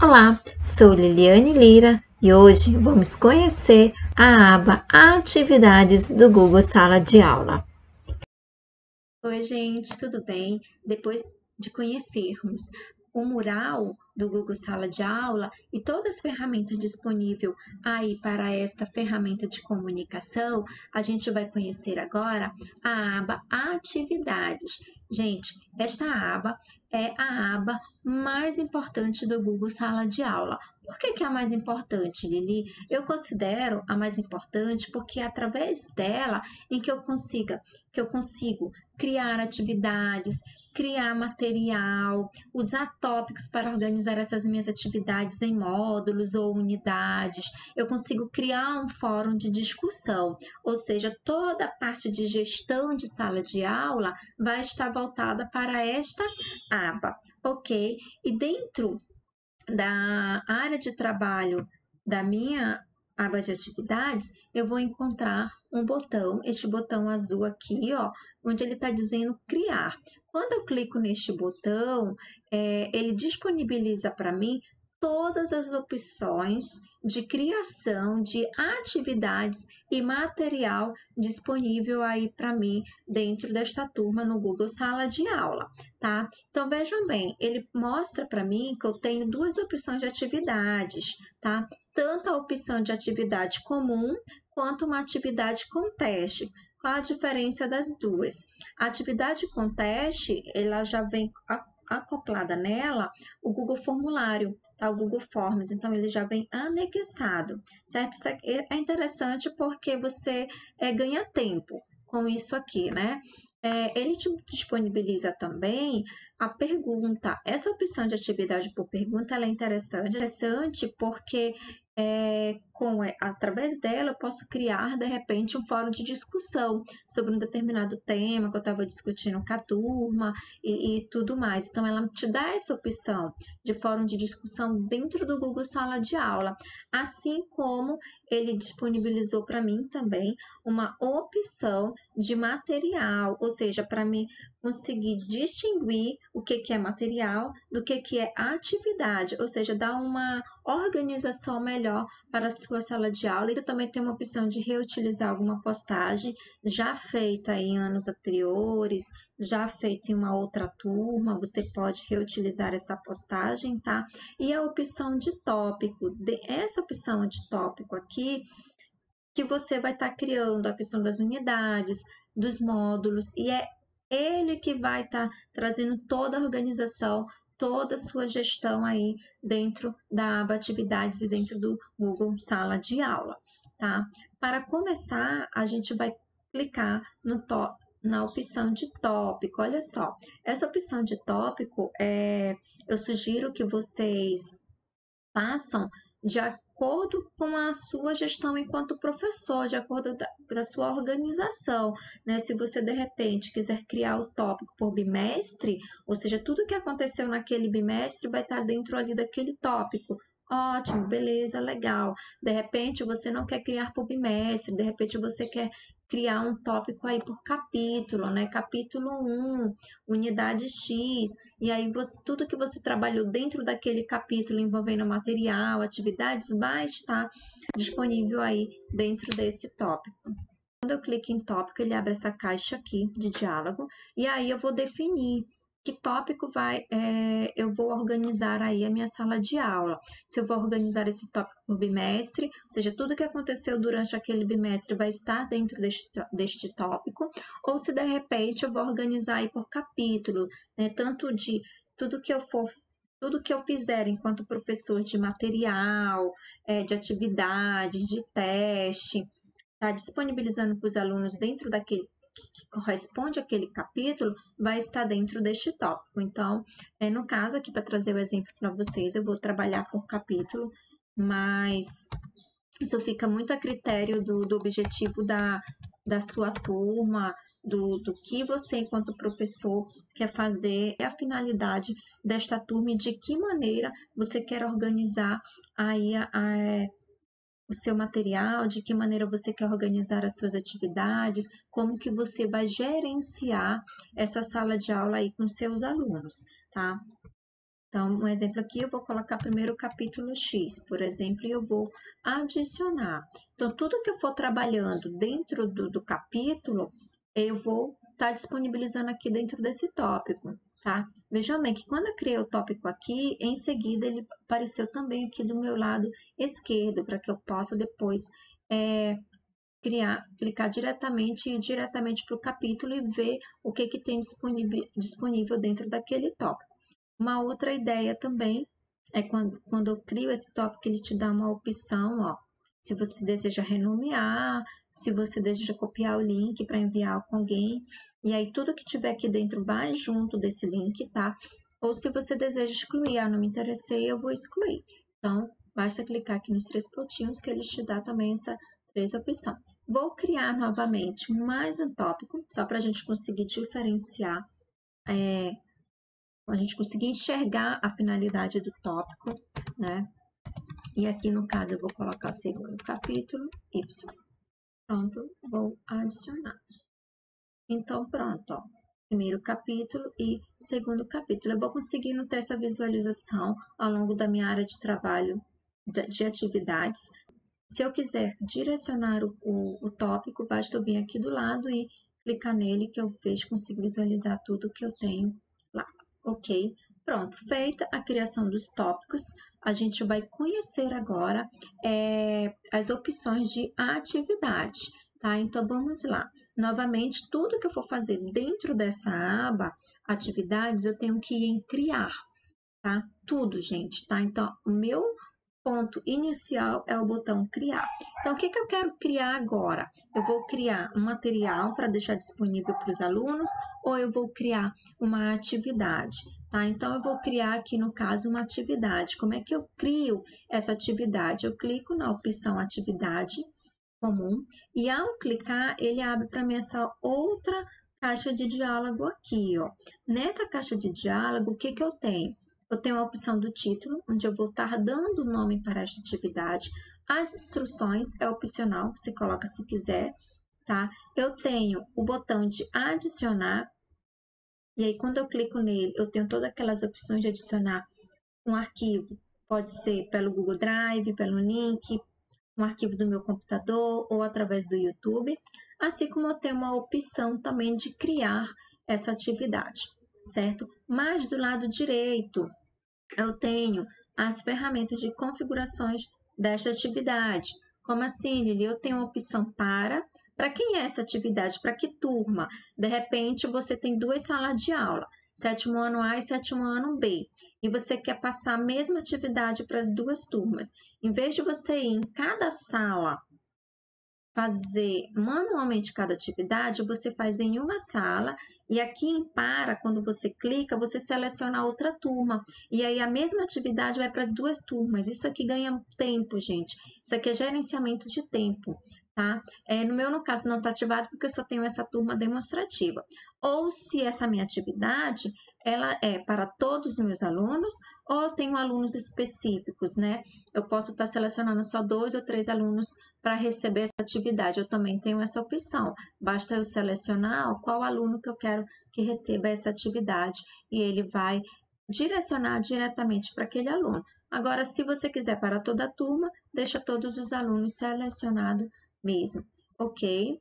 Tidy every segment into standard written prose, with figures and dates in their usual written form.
Olá, sou Liliane Lira e hoje vamos conhecer a aba Atividades do Google Sala de Aula. Oi, gente, tudo bem? Depois de conhecermos o mural do Google Sala de Aula e todas as ferramentas disponíveis aí para esta ferramenta de comunicação, a gente vai conhecer agora a aba Atividades. Gente, esta aba é a aba mais importante do Google Sala de Aula. Por que é a mais importante, Lili? Eu considero a mais importante porque é através dela em que eu consigo criar atividades, criar material, usar tópicos para organizar essas minhas atividades em módulos ou unidades. Eu consigo criar um fórum de discussão, ou seja, toda a parte de gestão de sala de aula vai estar voltada para esta aba, ok? E dentro da área de trabalho da minha aba de atividades, eu vou encontrar um botão, este botão azul aqui, ó, onde ele está dizendo criar. Quando eu clico neste botão, ele disponibiliza para mim todas as opções de criação de atividades e material disponível aí para mim dentro desta turma no Google Sala de Aula, tá? Então vejam bem, ele mostra para mim que eu tenho duas opções de atividades, tá? Tanto a opção de atividade comum quanto uma atividade com teste. Qual a diferença das duas? A atividade com teste, ela já vem acoplada nela o Google Formulário, tá? O Google Forms, então ele já vem anexado, certo? Isso é interessante porque você ganha tempo com isso aqui, né? Ele te disponibiliza também a pergunta. Essa opção de atividade por pergunta ela é interessante porque através dela eu posso criar de repente um fórum de discussão sobre um determinado tema que eu estava discutindo com a turma e tudo mais. Então ela te dá essa opção de fórum de discussão dentro do Google Sala de Aula, assim como ele disponibilizou para mim também uma opção de material, ou seja, para mim conseguir distinguir o que é material do que é atividade, ou seja, dar uma organização melhor para a sua sala de aula. E também tem uma opção de reutilizar alguma postagem já feita em anos anteriores, já feita em uma outra turma, você pode reutilizar essa postagem, tá? E a opção de tópico, essa opção de tópico aqui, que você vai estar criando a questão das unidades, dos módulos, e é ele que vai estar trazendo toda a organização, toda a sua gestão aí dentro da aba atividades e dentro do Google Sala de Aula, tá? Para começar, a gente vai clicar na opção de tópico. Olha só, essa opção de tópico, eu sugiro que vocês façam de acordo com a sua gestão enquanto professor, de acordo da sua organização, né? Se você de repente quiser criar o tópico por bimestre, ou seja, tudo que aconteceu naquele bimestre vai estar dentro ali daquele tópico. Ótimo, beleza, legal. De repente você não quer criar por bimestre, de repente você quer criar um tópico aí por capítulo, né? Capítulo 1, unidade X, e aí tudo que você trabalhou dentro daquele capítulo envolvendo material, atividades, vai estar disponível aí dentro desse tópico. Quando eu clico em tópico, ele abre essa caixa aqui de diálogo, e aí eu vou definir que tópico eu vou organizar aí a minha sala de aula. Se eu vou organizar esse tópico por bimestre, ou seja, tudo que aconteceu durante aquele bimestre vai estar dentro deste tópico, ou se de repente eu vou organizar aí por capítulo, né? Tanto de tudo que eu fizer enquanto professor de material, de atividades, de teste, está disponibilizando para os alunos dentro daquele que corresponde àquele capítulo, vai estar dentro deste tópico. Então, no caso aqui, para trazer o exemplo para vocês, eu vou trabalhar por capítulo, mas isso fica muito a critério do objetivo da sua turma, do que você, enquanto professor, quer fazer, é a finalidade desta turma e de que maneira você quer organizar aí o seu material, de que maneira você quer organizar as suas atividades, como que você vai gerenciar essa sala de aula aí com seus alunos, tá? Então, um exemplo aqui, eu vou colocar primeiro o capítulo X, por exemplo, e eu vou adicionar. Então, tudo que eu for trabalhando dentro do capítulo, eu vou estar disponibilizando aqui dentro desse tópico, tá? Vejam bem que quando eu criei o tópico aqui, em seguida ele apareceu também aqui do meu lado esquerdo, para que eu possa depois clicar diretamente e ir diretamente para o capítulo e ver o que tem disponível dentro daquele tópico. Uma outra ideia também é quando eu crio esse tópico, ele te dá uma opção, ó, se você deseja renomear, se você deseja copiar o link para enviar com alguém, e aí tudo que tiver aqui dentro vai junto desse link, tá? Ou se você deseja excluir, não me interessei, eu vou excluir. Então, basta clicar aqui nos 3 pontinhos que ele te dá também essa 3 opção. Vou criar novamente mais um tópico, só para a gente conseguir diferenciar, a gente conseguir enxergar a finalidade do tópico, né? E aqui no caso eu vou colocar o segundo capítulo, Y. Pronto, vou adicionar. Então, pronto, ó. Primeiro capítulo e segundo capítulo. Eu vou conseguindo ter essa visualização ao longo da minha área de trabalho de atividades. Se eu quiser direcionar o tópico, basta eu vir aqui do lado e clicar nele que eu vejo, consigo visualizar tudo que eu tenho lá. Ok? Pronto, feita a criação dos tópicos, a gente vai conhecer agora as opções de atividade, tá? Então, vamos lá. Novamente, tudo que eu for fazer dentro dessa aba, atividades, eu tenho que ir em criar, tá? Tudo, gente, tá? Então, o meu ponto inicial é o botão criar. Então, o que eu quero criar agora? Eu vou criar um material para deixar disponível para os alunos ou eu vou criar uma atividade, tá? Então, eu vou criar aqui, no caso, uma atividade. Como é que eu crio essa atividade? Eu clico na opção atividade comum e ao clicar, ele abre para mim essa outra caixa de diálogo aqui, ó. Nessa caixa de diálogo, o que eu tenho? Eu tenho a opção do título, onde eu vou estar dando o nome para esta atividade. As instruções é opcional, você coloca se quiser, tá? Eu tenho o botão de adicionar, e aí quando eu clico nele, eu tenho todas aquelas opções de adicionar um arquivo. Pode ser pelo Google Drive, pelo link, um arquivo do meu computador ou através do YouTube, assim como eu tenho uma opção também de criar essa atividade, certo? Mas do lado direito, eu tenho as ferramentas de configurações desta atividade. Como assim, Lili? Eu tenho a opção para quem é essa atividade? Para que turma? De repente, você tem 2 salas de aula, 7º ano A e 7º ano B, e você quer passar a mesma atividade para as 2 turmas. Em vez de você ir em cada sala fazer manualmente cada atividade, você faz em uma sala e aqui em para, quando você clica, você seleciona a outra turma e aí a mesma atividade vai para as 2 turmas. Isso aqui ganha tempo, gente. Isso aqui é gerenciamento de tempo, tá? No caso, não está ativado porque eu só tenho essa turma demonstrativa. Ou se essa minha atividade, ela é para todos os meus alunos ou eu tenho alunos específicos, né? Eu posso estar selecionando só 2 ou 3 alunos para receber essa atividade. Eu também tenho essa opção. Basta eu selecionar qual aluno que eu quero que receba essa atividade e ele vai direcionar diretamente para aquele aluno. Agora, se você quiser para toda a turma, deixa todos os alunos selecionados mesmo, ok?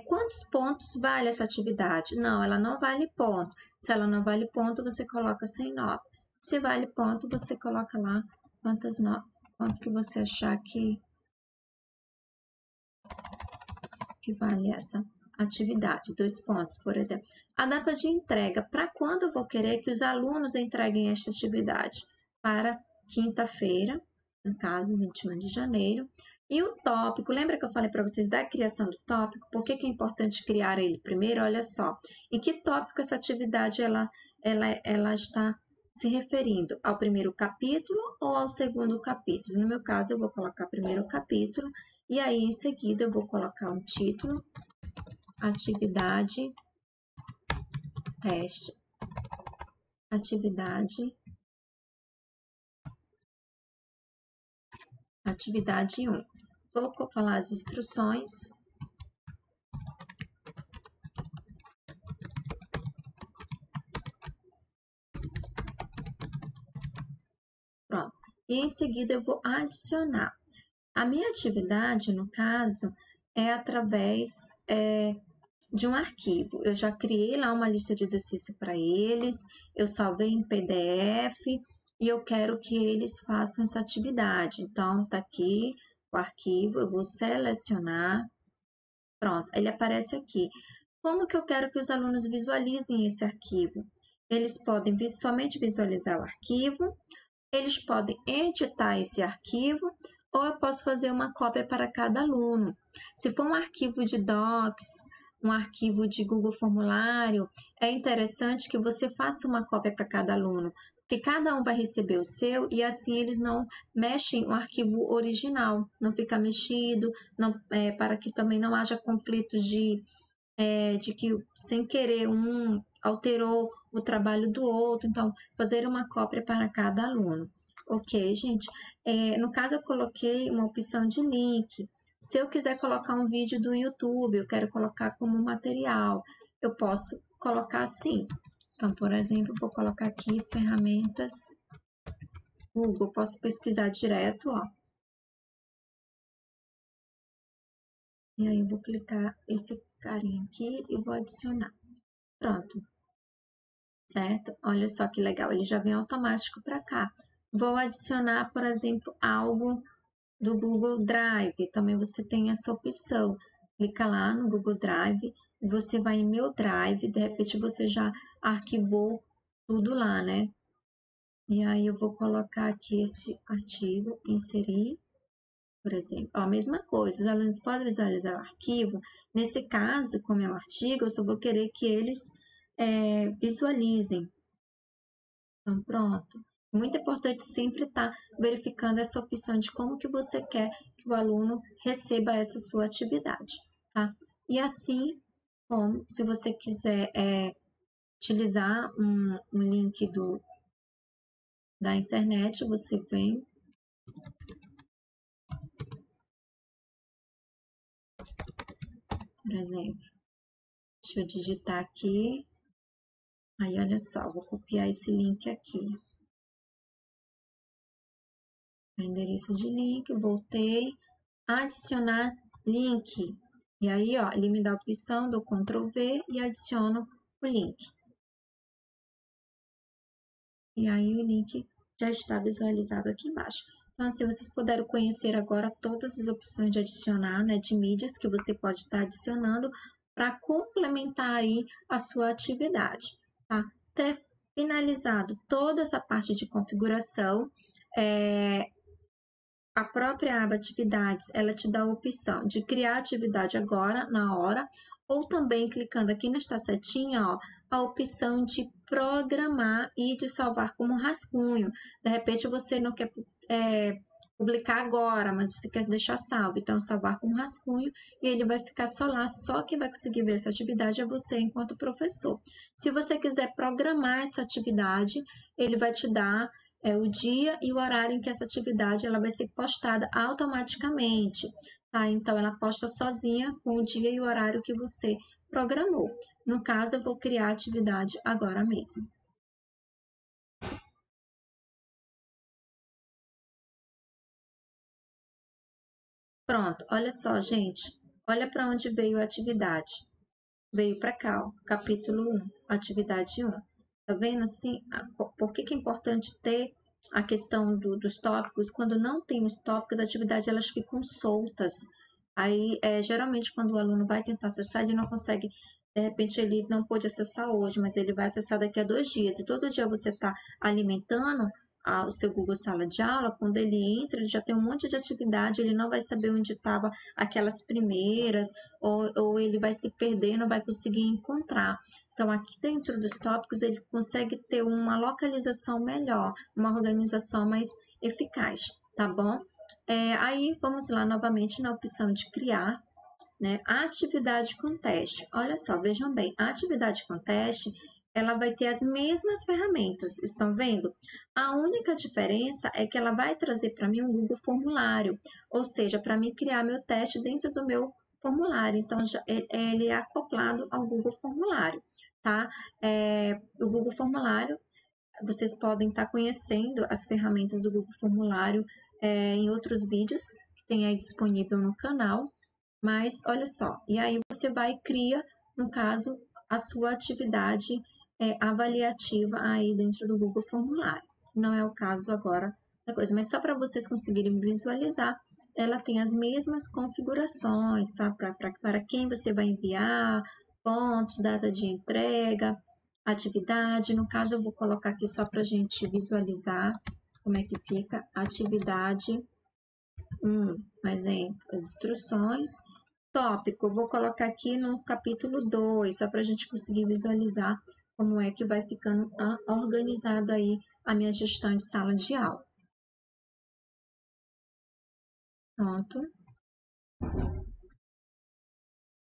Quantos pontos vale essa atividade? Não, ela não vale ponto. Se ela não vale ponto, você coloca sem nota. Se vale ponto, você coloca lá quanto que você achar que vale essa atividade. 2 pontos, por exemplo. A data de entrega, para quando eu vou querer que os alunos entreguem esta atividade? Para quinta-feira, no caso, 21 de janeiro. E o tópico, lembra que eu falei para vocês da criação do tópico? Por que é importante criar ele primeiro? Olha só, em que tópico essa atividade ela está se referindo? Ao primeiro capítulo ou ao segundo capítulo? No meu caso, eu vou colocar primeiro capítulo e aí em seguida eu vou colocar um título, atividade, teste, atividade 1. Vou falar as instruções. e em seguida eu vou adicionar. A minha atividade, no caso, é através de um arquivo. Eu já criei lá uma lista de exercício para eles, eu salvei em PDF e eu quero que eles façam essa atividade. Então, tá aqui o arquivo, eu vou selecionar. Pronto, ele aparece aqui. Como que eu quero que os alunos visualizem esse arquivo? Eles podem somente visualizar o arquivo, eles podem editar esse arquivo, ou eu posso fazer uma cópia para cada aluno. Se for um arquivo de Docs, um arquivo de Google Formulário, é interessante que você faça uma cópia para cada aluno, porque cada um vai receber o seu e assim eles não mexem o arquivo original, não fica mexido, não, para que também não haja conflitos de que sem querer um alterou o trabalho do outro, então fazer uma cópia para cada aluno. Ok, gente? No caso, eu coloquei uma opção de link. Se eu quiser colocar um vídeo do YouTube, eu quero colocar como material, eu posso colocar assim. Então, por exemplo, vou colocar aqui ferramentas Google, posso pesquisar direto, ó. E aí eu vou clicar esse carinha aqui e vou adicionar. Pronto. Certo? Olha só que legal, ele já vem automático para cá. Vou adicionar, por exemplo, algo do Google Drive. Também você tem essa opção. Clica lá no Google Drive, você vai em Meu Drive, de repente você já arquivou tudo lá, né? E aí eu vou colocar aqui esse artigo, inserir, por exemplo. Ó, a mesma coisa, os alunos podem visualizar o arquivo. Nesse caso, como é um artigo, eu só vou querer que eles visualizem. Então, pronto. Muito importante sempre estar verificando essa opção de como que você quer que o aluno receba essa sua atividade, tá? E assim, como se você quiser utilizar um link da internet, você vem, por exemplo, deixa eu digitar aqui, aí olha só, vou copiar esse link aqui. Endereço de link, voltei, adicionar link. E aí, ó, ele me dá a opção do Ctrl V e adiciono o link. E aí o link já está visualizado aqui embaixo. Então, assim, vocês puderam conhecer agora todas as opções de adicionar, né, de mídias que você pode estar adicionando para complementar aí a sua atividade, tá? Ter finalizado toda essa parte de configuração, a própria aba atividades, ela te dá a opção de criar atividade agora, na hora, ou também clicando aqui nesta setinha, ó, a opção de programar e de salvar como rascunho. De repente você não quer publicar agora, mas você quer deixar salvo. Então, salvar como rascunho e ele vai ficar só lá, só quem vai conseguir ver essa atividade é você enquanto professor. Se você quiser programar essa atividade, ele vai te dar o dia e o horário em que essa atividade ela vai ser postada automaticamente, tá? Então, ela posta sozinha com o dia e o horário que você programou. No caso, eu vou criar a atividade agora mesmo. Pronto, olha só, gente. Olha para onde veio a atividade. Veio para cá, ó, capítulo 1, atividade 1. Tá vendo, sim? Por que que é importante ter a questão dos tópicos? Quando não tem os tópicos, as atividades elas ficam soltas. Aí, geralmente, quando o aluno vai tentar acessar, ele não consegue, de repente, ele não pôde acessar hoje, mas ele vai acessar daqui a 2 dias. E todo dia você está alimentando o seu Google Sala de Aula, quando ele entra, ele já tem um monte de atividade, ele não vai saber onde estava aquelas primeiras, ou ele vai se perder, não vai conseguir encontrar. Então, aqui dentro dos tópicos, ele consegue ter uma localização melhor, uma organização mais eficaz, tá bom? Aí, vamos lá novamente na opção de criar, né? A atividade com teste. Olha só, vejam bem, a atividade com teste, ela vai ter as mesmas ferramentas, estão vendo? A única diferença é que ela vai trazer para mim um Google Formulário, ou seja, para mim criar meu teste dentro do meu formulário. Então, ele é acoplado ao Google Formulário, tá? O Google Formulário vocês podem estar conhecendo as ferramentas do Google Formulário em outros vídeos que tem aí disponível no canal. Mas olha só, e aí você vai e cria, no caso, a sua atividade avaliativa aí dentro do Google Formulário. Não é o caso agora da coisa, mas só para vocês conseguirem visualizar, ela tem as mesmas configurações, tá? Para quem você vai enviar, pontos, data de entrega, atividade. No caso, eu vou colocar aqui só para a gente visualizar como é que fica atividade 1, por exemplo, as instruções. Tópico, vou colocar aqui no capítulo 2, só para a gente conseguir visualizar como é que vai ficando organizado aí a minha gestão de sala de aula. Pronto.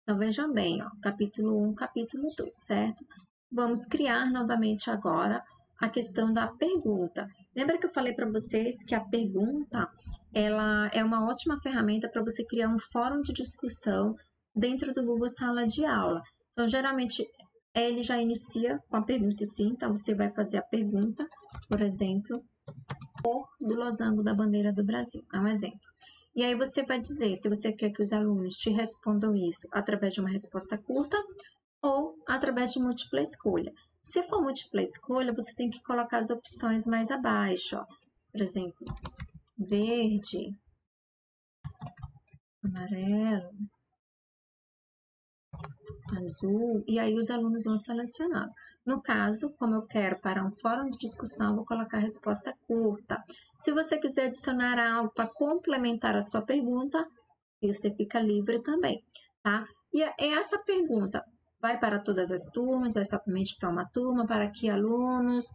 Então, vejam bem, ó, capítulo 1, capítulo 2, certo? Vamos criar novamente agora a questão da pergunta. Lembra que eu falei para vocês que a pergunta, ela é uma ótima ferramenta para você criar um fórum de discussão dentro do Google Sala de Aula. Então, geralmente, ele já inicia com a pergunta sim, então você vai fazer a pergunta, por exemplo, cor do losango da bandeira do Brasil, é um exemplo. E aí você vai dizer se você quer que os alunos te respondam isso através de uma resposta curta ou através de múltipla escolha. Se for múltipla escolha, você tem que colocar as opções mais abaixo, ó. Por exemplo, verde, amarelo, azul, e aí os alunos vão selecionar. No caso, como eu quero para um fórum de discussão, vou colocar a resposta curta. Se você quiser adicionar algo para complementar a sua pergunta, você fica livre também, tá? E essa pergunta vai para todas as turmas, vai somente para uma turma, para que alunos,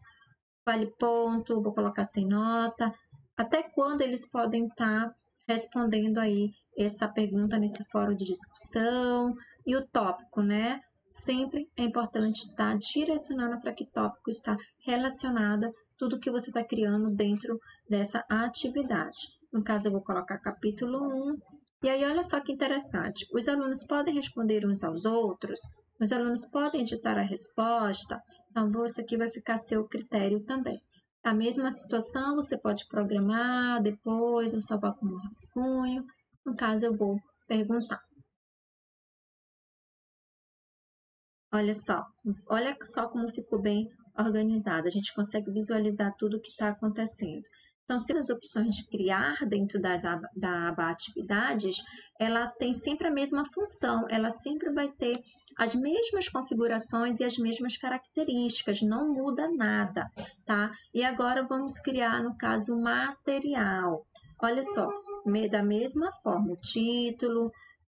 vale ponto, vou colocar sem nota, até quando eles podem estar respondendo aí essa pergunta nesse fórum de discussão e o tópico, né? Sempre é importante estar direcionando para que tópico está relacionado tudo que você está criando dentro dessa atividade. No caso, eu vou colocar capítulo 1, e aí olha só que interessante, os alunos podem responder uns aos outros, os alunos podem editar a resposta, então você aqui vai ficar a seu critério também. A mesma situação, você pode programar depois, ou salvar como rascunho. No caso, eu vou perguntar. Olha só como ficou bem organizado. A gente consegue visualizar tudo o que está acontecendo. Então, se as opções de criar dentro da aba atividades, ela tem sempre a mesma função, ela sempre vai ter as mesmas configurações e as mesmas características, não muda nada, tá? E agora vamos criar, no caso, material. Olha só, da mesma forma, o título,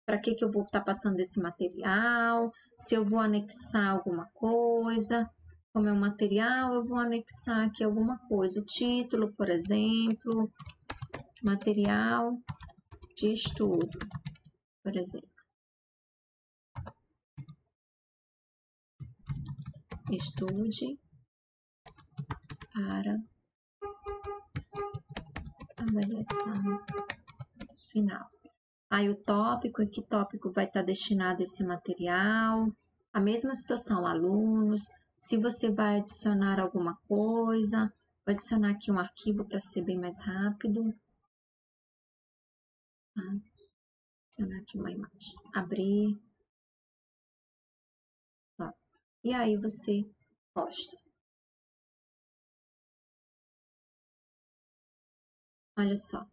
para que eu vou estar passando esse material, se eu vou anexar alguma coisa, como é um material, eu vou anexar aqui alguma coisa, o título, por exemplo, material de estudo, por exemplo. Estude para avaliação final. Aí o tópico, em que tópico vai estar destinado esse material, a mesma situação, alunos, se você vai adicionar alguma coisa, vou adicionar aqui um arquivo para ser bem mais rápido. Tá? Adicionar aqui uma imagem, abrir, ó. E aí você posta. Olha só.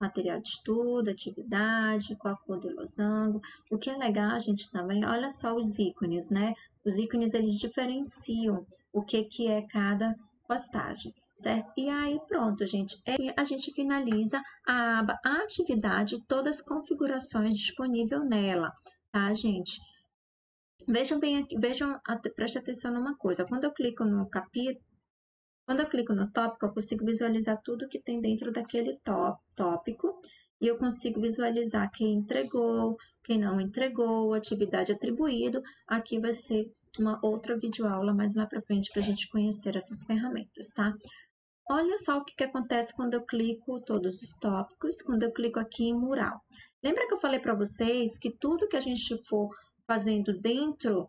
Material de estudo, atividade, qual a cor do losango. O que é legal, gente, também, olha só os ícones, né? Os ícones, eles diferenciam o que é cada postagem, certo? E aí, pronto, gente. A gente finaliza a aba Atividade, todas as configurações disponíveis nela, tá, gente? Vejam bem aqui, preste atenção numa coisa. Quando eu clico no capítulo, quando eu clico no tópico, eu consigo visualizar tudo que tem dentro daquele tópico e eu consigo visualizar quem entregou, quem não entregou, atividade atribuída. Aqui vai ser uma outra videoaula mais lá para frente para a gente conhecer essas ferramentas, tá? Olha só o que acontece quando eu clico todos os tópicos, quando eu clico aqui em mural. Lembra que eu falei para vocês que tudo que a gente for fazendo dentro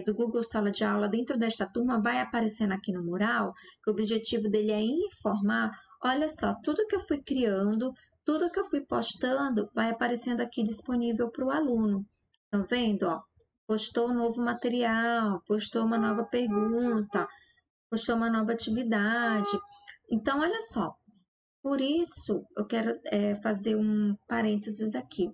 do Google Sala de Aula dentro desta turma vai aparecendo aqui no mural, que o objetivo dele é informar, olha só, tudo que eu fui criando, tudo que eu fui postando, vai aparecendo aqui disponível para o aluno. Estão vendo, ó? Postou um novo material, postou uma nova pergunta, postou uma nova atividade. Então, olha só, por isso eu quero fazer um parênteses aqui.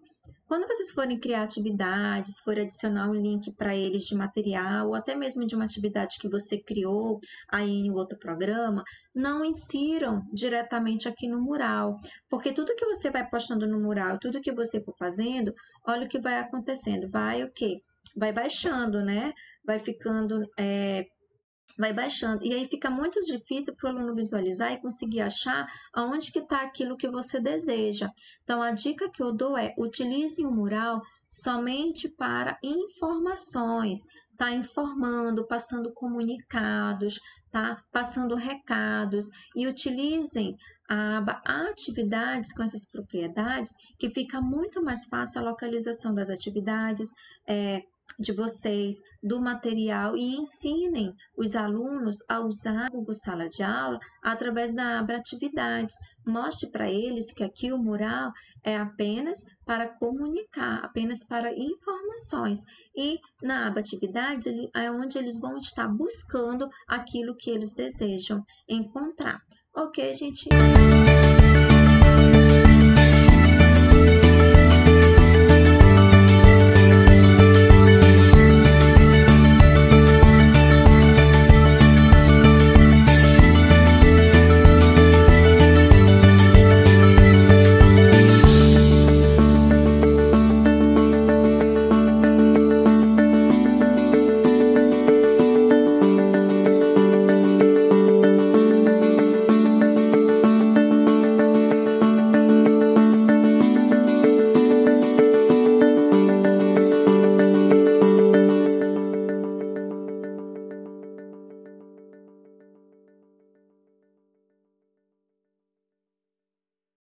Quando vocês forem criar atividades, for adicionar um link para eles de material, ou até mesmo de uma atividade que você criou aí em outro programa, não insiram diretamente aqui no mural, porque tudo que você vai postando no mural, tudo que você for fazendo, olha o que vai acontecendo, vai o quê? Vai baixando, né? Vai ficando vai baixando. E aí fica muito difícil para o aluno visualizar e conseguir achar aonde que está aquilo que você deseja. Então, a dica que eu dou é, utilize o mural somente para informações, tá informando, passando comunicados, tá passando recados, e utilizem a aba atividades com essas propriedades, que fica muito mais fácil a localização das atividades, de vocês, do material, e ensinem os alunos a usar o Google Sala de Aula através da aba Atividades. Mostre para eles que aqui o mural é apenas para comunicar, apenas para informações. E na aba Atividades é onde eles vão estar buscando aquilo que eles desejam encontrar. Ok, gente?